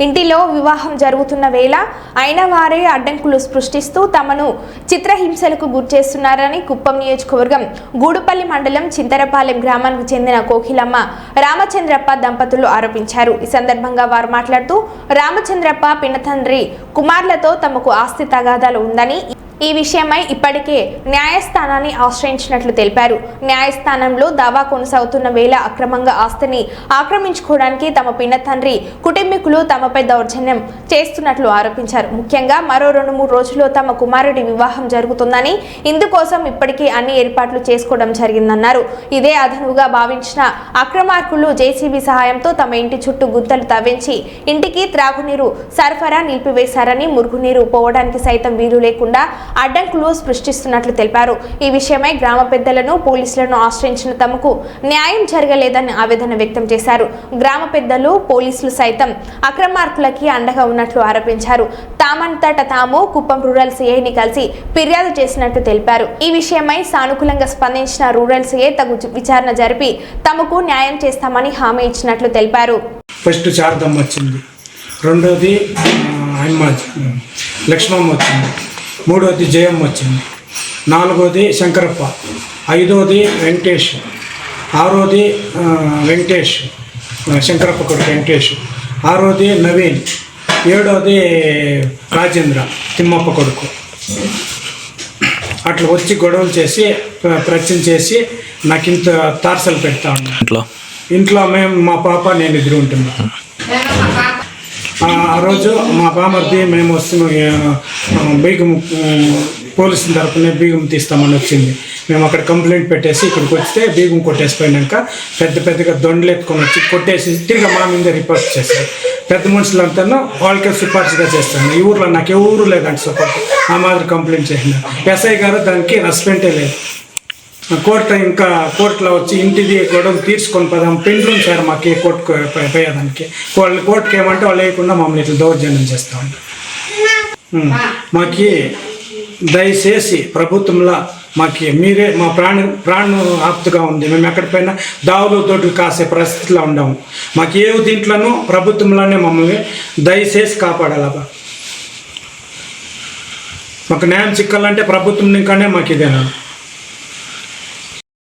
ఇంటిలో వివాహం జరుగుతున్న వేళ అయిన వారే అడ్డంకులు సృష్టిస్తూ తమను చిత్రహింసలకు గురిచేస్తున్నారని కుప్పం నియోజకవర్గం గూడుపల్లి మండలం చింతరపాలెం గ్రామానికి చెందిన కోకిలమ్మ రామచంద్రప్ప దంపతులు ఆరోపించారు. ఈ సందర్భంగా వారు మాట్లాడుతూ రామచంద్రప్ప పినతండ్రి కుమార్లతో తమకు ఆస్తి తగాదాలు ఉందని ఈ విషయమై ఇప్పటికే న్యాయస్థానాన్ని ఆశ్రయించినట్లు తెలిపారు. న్యాయస్థానంలో దావా కొనసాగుతున్న వేళ అక్రమంగా ఆస్తిని ఆక్రమించుకోవడానికి తమ పినతండ్రి కుటుంబీకులు తమపై దౌర్జన్యం చేస్తున్నట్లు ఆరోపించారు. ముఖ్యంగా మరో 2-3 రోజుల్లో తమ కుమారుడి వివాహం జరుగుతుందని ఇందుకోసం ఇప్పటికే అన్ని ఏర్పాట్లు చేసుకోవడం జరిగిందన్నారు. ఇదే అదనుగా భావించిన అక్రమార్కులు జేసీబీ సహాయంతో తమ ఇంటి చుట్టూ గుంతలు తవ్వించి ఇంటికి త్రాగునీరు సరఫరా నిలిపివేశారని, మురుగునీరు పోవడానికి సైతం వీలు లేకుండా అడ్డంకులు సృష్టిస్తున్నట్లు తెలిపారు. ఈ విషయమై గ్రామ పెద్దలను, పోలీసులను ఆశ్రయించిన తమకు న్యాయం జరగలేదని ఆవేదన వ్యక్తం చేశారు. గ్రామ పెద్దలు, పోలీసులు సైతం అక్రమార్కులకి అండగా ఉన్నట్లు ఆరోపించారు. తామంతట తాము కుప్పం రూరల్ సీఐని కలిసి ఫిర్యాదు చేసినట్లు తెలిపారు. ఈ విషయమై సానుకూలంగా స్పందించిన రూరల్ సీఐ తగు విచారణ జరిపి తమకు న్యాయం చేస్తామని హామీ ఇచ్చినట్లు తెలిపారు. ఫస్ట్ శారదమ్మ వచ్చింది, రెండోది లక్ష్మమ్మ వచ్చింది, మూడోది జయమ్మ వచ్చింది, నాలుగోది శంకరప్ప, ఐదోది వెంకటేష్, ఆరోది వెంకటేష్ శంకరప్ప కొడుకు వెంకటేష్, ఆరోది నవీన్, ఏడోది రాజేంద్ర తిమ్మప్ప కొడుకు. అట్లా వచ్చి గొడవలు చేసి ప్రశ్న చేసి నాకు ఇంత తార్సలు పెడతా ఉన్నాను. ఇంట్లో మేము మా పాప నేను ఎదురు ఉంటున్నాం. ఆ రోజు మా బామర్ది మేము బీగం పోలీసుల తరఫున బీగం తీస్తామని వచ్చింది. మేము అక్కడ కంప్లైంట్ పెట్టేసి ఇక్కడికి వస్తే బీగం కొట్టేసిపోయినాక పెద్దగా దొండలు ఎత్తుకొని వచ్చి కొట్టేసి తిరిగి మా మీద రిపోర్ట్ చేశారు. పెద్ద మనుషులంతా వాళ్ళకే సిఫార్సుగా చేస్తాను. ఈ ఊర్లో నాకు ఏ ఊరు లేదంటే సపోర్ట్ ఆ మాదిరి కంప్లైంట్ చేసినారు. ఎస్ఐ గారు దానికి రెస్పెక్టే లేదు. కోర్టులో వచ్చి ఇంటిది గొడవ తీర్చుకొని పదాం పిండ్లు సార్ మాకు కోర్టుకు పోయేదానికి. వాళ్ళు కోర్టుకి ఏమంటే వాళ్ళు వేయకుండా మమ్మల్ని ఇట్లా దౌర్జన్యం చేస్తూ ఉంటారు. మాకు దయచేసి ప్రభుత్వంలో మాకు మీరే మా ప్రాణ ఆప్తుగా ఉంది. మేము ఎక్కడిపోయినా దావులు తోటలు కాసే పరిస్థితిలో ఉండము. మాకు ఏ దీంట్లోనూ ప్రభుత్వంలోనే మమ్మల్ని దయచేసి కాపాడాలా. మాకు న్యాయం చిక్కాలంటే ప్రభుత్వం ఇంకానే మాకు ఇదేనా.